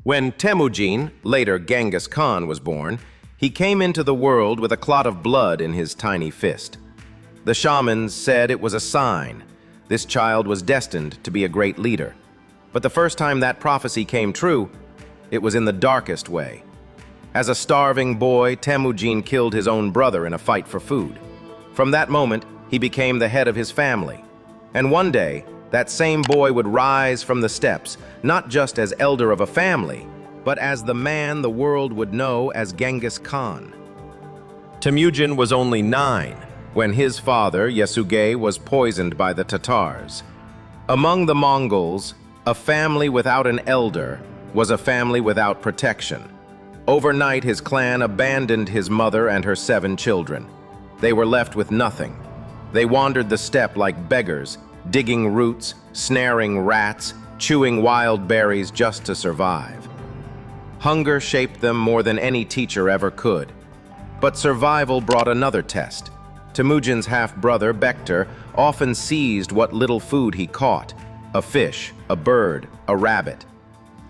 When Temujin, later Genghis Khan, was born, he came into the world with a clot of blood in his tiny fist. The shamans said it was a sign. This child was destined to be a great leader. But the first time that prophecy came true, it was in the darkest way. As a starving boy, Temujin killed his own brother in a fight for food. From that moment, he became the head of his family. And one day, that same boy would rise from the steppes, not just as elder of a family, but as the man the world would know as Genghis Khan. Temujin was only 9 when his father, Yasuge, was poisoned by the Tatars. Among the Mongols, a family without an elder was a family without protection. Overnight, his clan abandoned his mother and her 7 children. They were left with nothing. They wandered the steppe like beggars, digging roots, snaring rats, chewing wild berries just to survive. Hunger shaped them more than any teacher ever could. But survival brought another test. Temujin's half-brother, Bektar, often seized what little food he caught: a fish, a bird, a rabbit.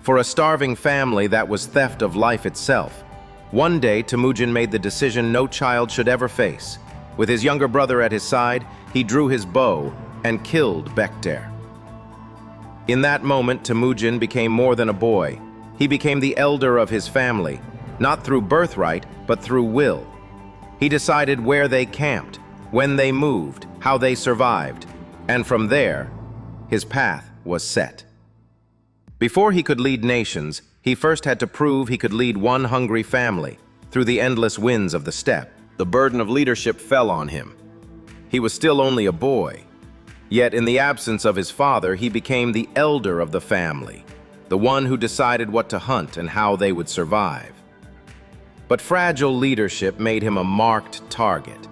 For a starving family, that was theft of life itself. One day, Temujin made the decision no child should ever face. With his younger brother at his side, he drew his bow and killed Bektar. In that moment, Temujin became more than a boy. He became the elder of his family, not through birthright, but through will. He decided where they camped, when they moved, how they survived, and from there, his path was set. Before he could lead nations, he first had to prove he could lead one hungry family through the endless winds of the steppe. The burden of leadership fell on him. He was still only a boy. Yet in the absence of his father, he became the elder of the family, the one who decided what to hunt and how they would survive. But fragile leadership made him a marked target.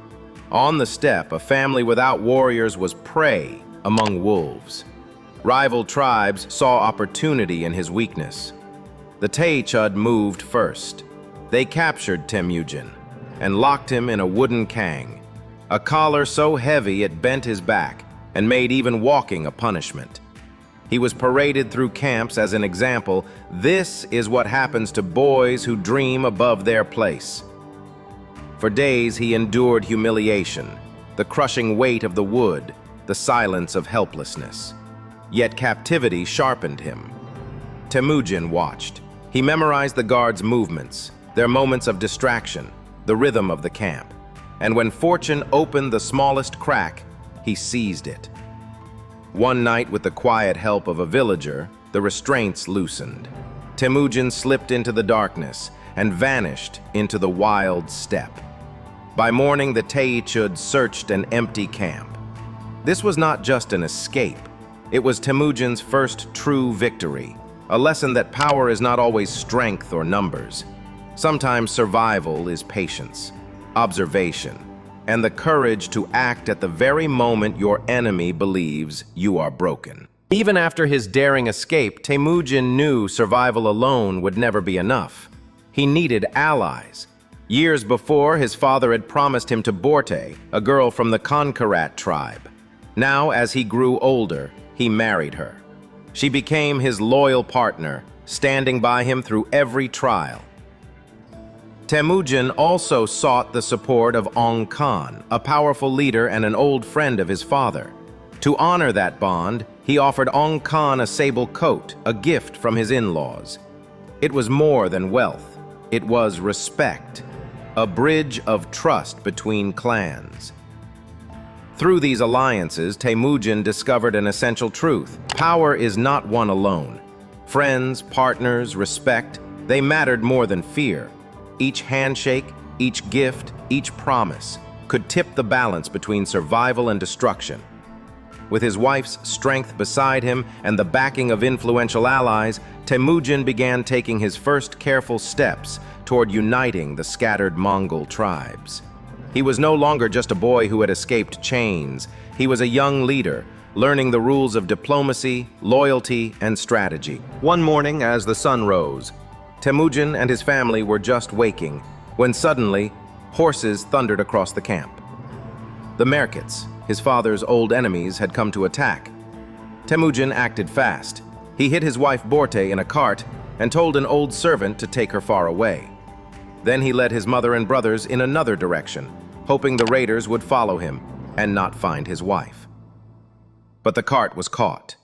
On the steppe, a family without warriors was prey among wolves. Rival tribes saw opportunity in his weakness. The Temüjin moved first. They captured Temujin and locked him in a wooden kang, a collar so heavy it bent his back and made even walking a punishment. He was paraded through camps as an example. This is what happens to boys who dream above their place. For days he endured humiliation, the crushing weight of the wood, the silence of helplessness. Yet captivity sharpened him. Temujin watched. He memorized the guards' movements, their moments of distraction, the rhythm of the camp. And when fortune opened the smallest crack, he seized it. One night, with the quiet help of a villager, the restraints loosened. Temujin slipped into the darkness and vanished into the wild steppe. By morning, the Temüjin searched an empty camp. This was not just an escape. It was Temujin's first true victory, a lesson that power is not always strength or numbers. Sometimes survival is patience, observation, and the courage to act at the very moment your enemy believes you are broken. Even after his daring escape, Temujin knew survival alone would never be enough. He needed allies. Years before, his father had promised him to Borte, a girl from the conqueror tribe. Now, as he grew older, he married her. She became his loyal partner, standing by him through every trial. Temujin also sought the support of Khan, a powerful leader and an old friend of his father. To honor that bond, he offered Khan a sable coat, a gift from his in-laws. It was more than wealth. It was respect, a bridge of trust between clans. Through these alliances, Temujin discovered an essential truth. Power is not won alone. Friends, partners, respect, they mattered more than fear. Each handshake, each gift, each promise could tip the balance between survival and destruction. With his wife's strength beside him and the backing of influential allies, Temujin began taking his first careful steps toward uniting the scattered Mongol tribes. He was no longer just a boy who had escaped chains. He was a young leader, learning the rules of diplomacy, loyalty, and strategy. One morning, as the sun rose, Temujin and his family were just waking when suddenly horses thundered across the camp. The Merkits, his father's old enemies, had come to attack. Temujin acted fast. He hid his wife Borte in a cart and told an old servant to take her far away. Then he led his mother and brothers in another direction, hoping the raiders would follow him and not find his wife. But the cart was caught.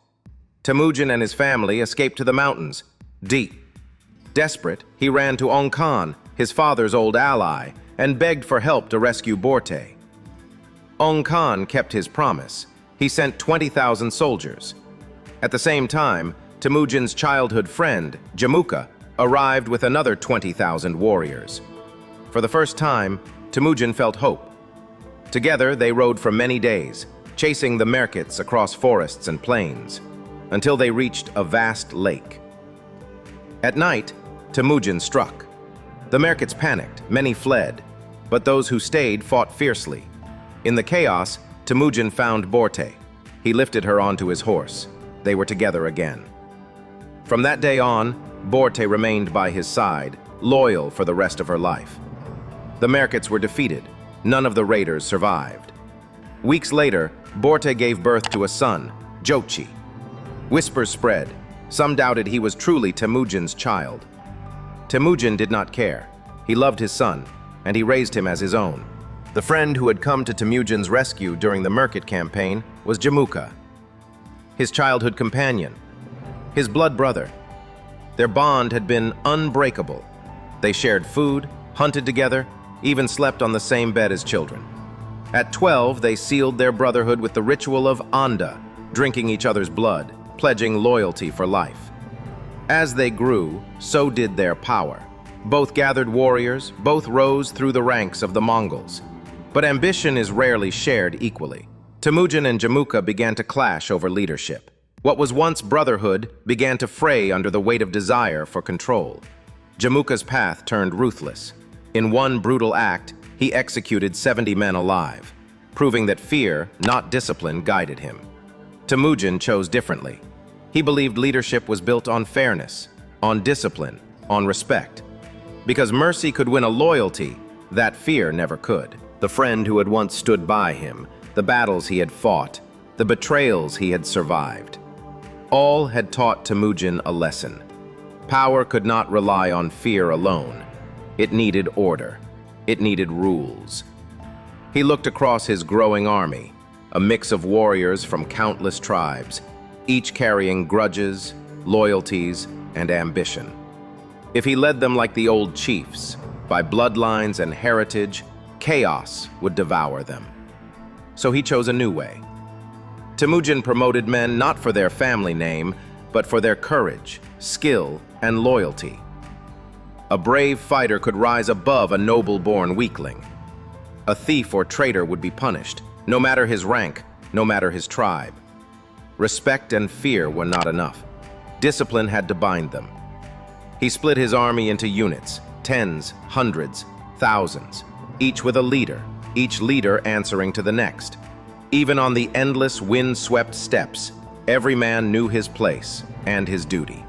Temujin and his family escaped to the mountains, deep. Desperate, he ran to Khan, his father's old ally, and begged for help to rescue Borte. Khan kept his promise. He sent 20,000 soldiers. At the same time, Temujin's childhood friend, Jamukha, arrived with another 20,000 warriors. For the first time, Temujin felt hope. Together, they rode for many days, chasing the Merkits across forests and plains, until they reached a vast lake. At night, Temujin struck. The Merkits panicked, many fled, but those who stayed fought fiercely. In the chaos, Temujin found Borte. He lifted her onto his horse. They were together again. From that day on, Borte remained by his side, loyal for the rest of her life. The Merkits were defeated. None of the raiders survived. Weeks later, Borte gave birth to a son, Jochi. Whispers spread. Some doubted he was truly Temujin's child. Temujin did not care. He loved his son, and he raised him as his own. The friend who had come to Temujin's rescue during the Merkit campaign was Jamukha, his childhood companion, his blood brother. Their bond had been unbreakable. They shared food, hunted together, even slept on the same bed as children. At 12, they sealed their brotherhood with the ritual of Anda, drinking each other's blood, pledging loyalty for life. As they grew, so did their power. Both gathered warriors, both rose through the ranks of the Mongols. But ambition is rarely shared equally. Temujin and Jamukha began to clash over leadership. What was once brotherhood began to fray under the weight of desire for control. Jamukha's path turned ruthless. In one brutal act, he executed 70 men alive, proving that fear, not discipline, guided him. Temujin chose differently. He believed leadership was built on fairness, on discipline, on respect. Because mercy could win a loyalty, that fear never could. The friend who had once stood by him, the battles he had fought, the betrayals he had survived. All had taught Temujin a lesson. Power could not rely on fear alone. It needed order. It needed rules. He looked across his growing army, a mix of warriors from countless tribes, each carrying grudges, loyalties, and ambition. If he led them like the old chiefs, by bloodlines and heritage, chaos would devour them. So he chose a new way. Temujin promoted men not for their family name, but for their courage, skill, and loyalty. A brave fighter could rise above a noble-born weakling. A thief or traitor would be punished, no matter his rank, no matter his tribe. Respect and fear were not enough. Discipline had to bind them. He split his army into units, tens, hundreds, thousands, each with a leader, each leader answering to the next. Even on the endless wind-swept steppes, every man knew his place and his duty.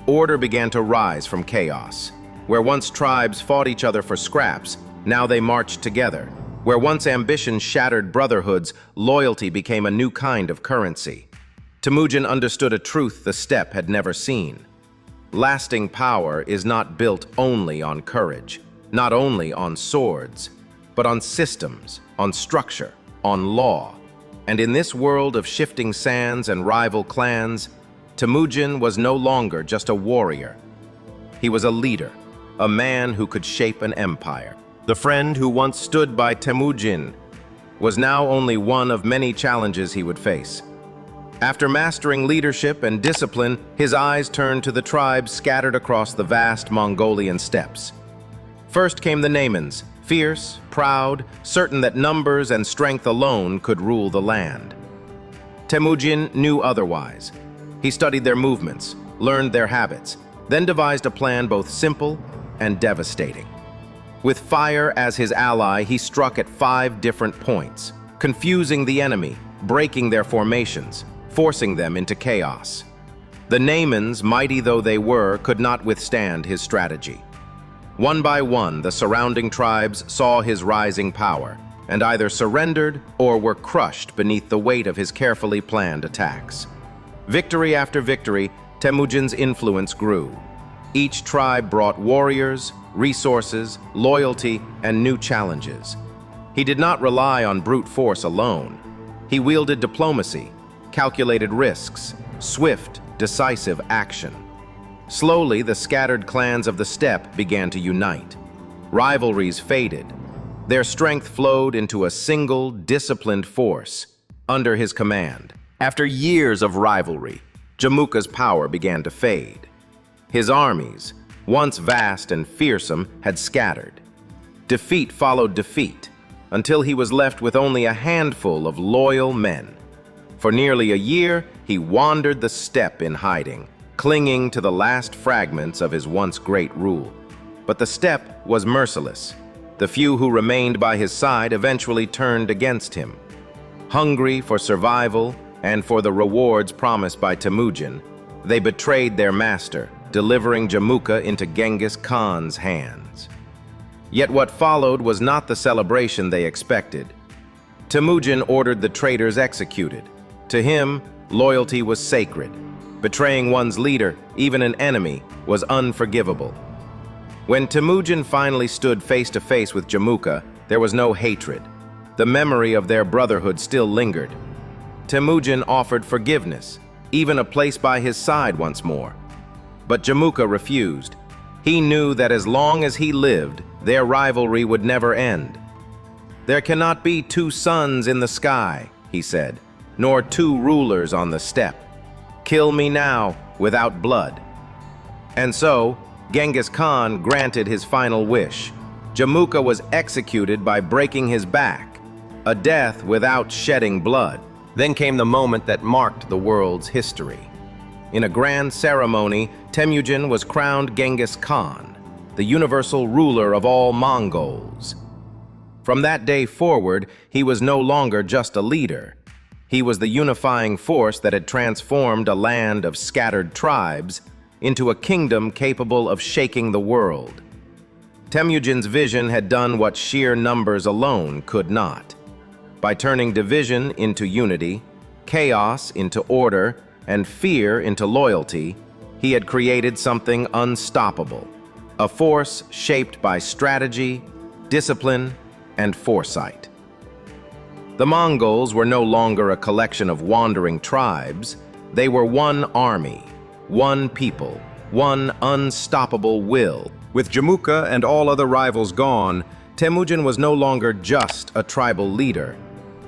Order began to rise from chaos. Where once tribes fought each other for scraps, now they marched together. Where once ambition shattered brotherhoods, loyalty became a new kind of currency. Temujin understood a truth the steppe had never seen. Lasting power is not built only on courage, not only on swords, but on systems, on structure, on law. And in this world of shifting sands and rival clans, Temujin was no longer just a warrior. He was a leader, a man who could shape an empire. The friend who once stood by Temujin was now only one of many challenges he would face. After mastering leadership and discipline, his eyes turned to the tribes scattered across the vast Mongolian steppes. First came the Naimans, fierce, proud, certain that numbers and strength alone could rule the land. Temujin knew otherwise. He studied their movements, learned their habits, then devised a plan both simple and devastating. With fire as his ally, he struck at 5 different points, confusing the enemy, breaking their formations, forcing them into chaos. The Naimans, mighty though they were, could not withstand his strategy. One by one, the surrounding tribes saw his rising power and either surrendered or were crushed beneath the weight of his carefully planned attacks. Victory after victory, Temujin's influence grew. Each tribe brought warriors, resources, loyalty, and new challenges. He did not rely on brute force alone. He wielded diplomacy, calculated risks, swift, decisive action. Slowly, the scattered clans of the steppe began to unite. Rivalries faded. Their strength flowed into a single, disciplined force under his command. After years of rivalry, Jamukha's power began to fade. His armies, once vast and fearsome, had scattered. Defeat followed defeat, until he was left with only a handful of loyal men. For nearly a year, he wandered the steppe in hiding, clinging to the last fragments of his once great rule. But the steppe was merciless. The few who remained by his side eventually turned against him. Hungry for survival and for the rewards promised by Temujin, they betrayed their master, delivering Jamukha into Genghis Khan's hands. Yet what followed was not the celebration they expected. Temujin ordered the traitors executed. To him, loyalty was sacred. Betraying one's leader, even an enemy, was unforgivable. When Temujin finally stood face to face with Jamukha, there was no hatred. The memory of their brotherhood still lingered. Temujin offered forgiveness, even a place by his side once more. But Jamukha refused. He knew that as long as he lived, their rivalry would never end. "There cannot be two suns in the sky," he said, "nor two rulers on the steppe. Kill me now, without blood." And so, Genghis Khan granted his final wish. Jamukha was executed by breaking his back, a death without shedding blood. Then came the moment that marked the world's history. In a grand ceremony, Temujin was crowned Genghis Khan, the universal ruler of all Mongols. From that day forward, he was no longer just a leader. He was the unifying force that had transformed a land of scattered tribes into a kingdom capable of shaking the world. Temujin's vision had done what sheer numbers alone could not. By turning division into unity, chaos into order, and fear into loyalty, he had created something unstoppable, a force shaped by strategy, discipline, and foresight. The Mongols were no longer a collection of wandering tribes. They were one army, one people, one unstoppable will. With Jamukha and all other rivals gone, Temujin was no longer just a tribal leader.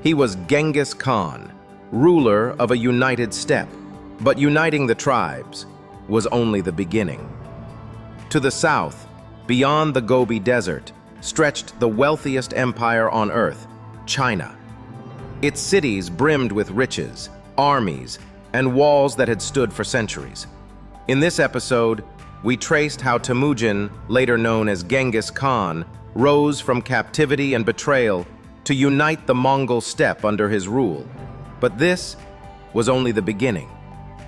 He was Genghis Khan, ruler of a united steppe. But uniting the tribes was only the beginning. To the south, beyond the Gobi Desert, stretched the wealthiest empire on earth, China. Its cities brimmed with riches, armies, and walls that had stood for centuries. In this episode, we traced how Temujin, later known as Genghis Khan, rose from captivity and betrayal to unite the Mongol steppe under his rule. But this was only the beginning.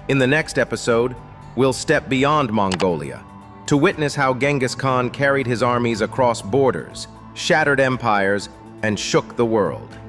In the next episode, we'll step beyond Mongolia to witness how Genghis Khan carried his armies across borders, shattered empires, and shook the world.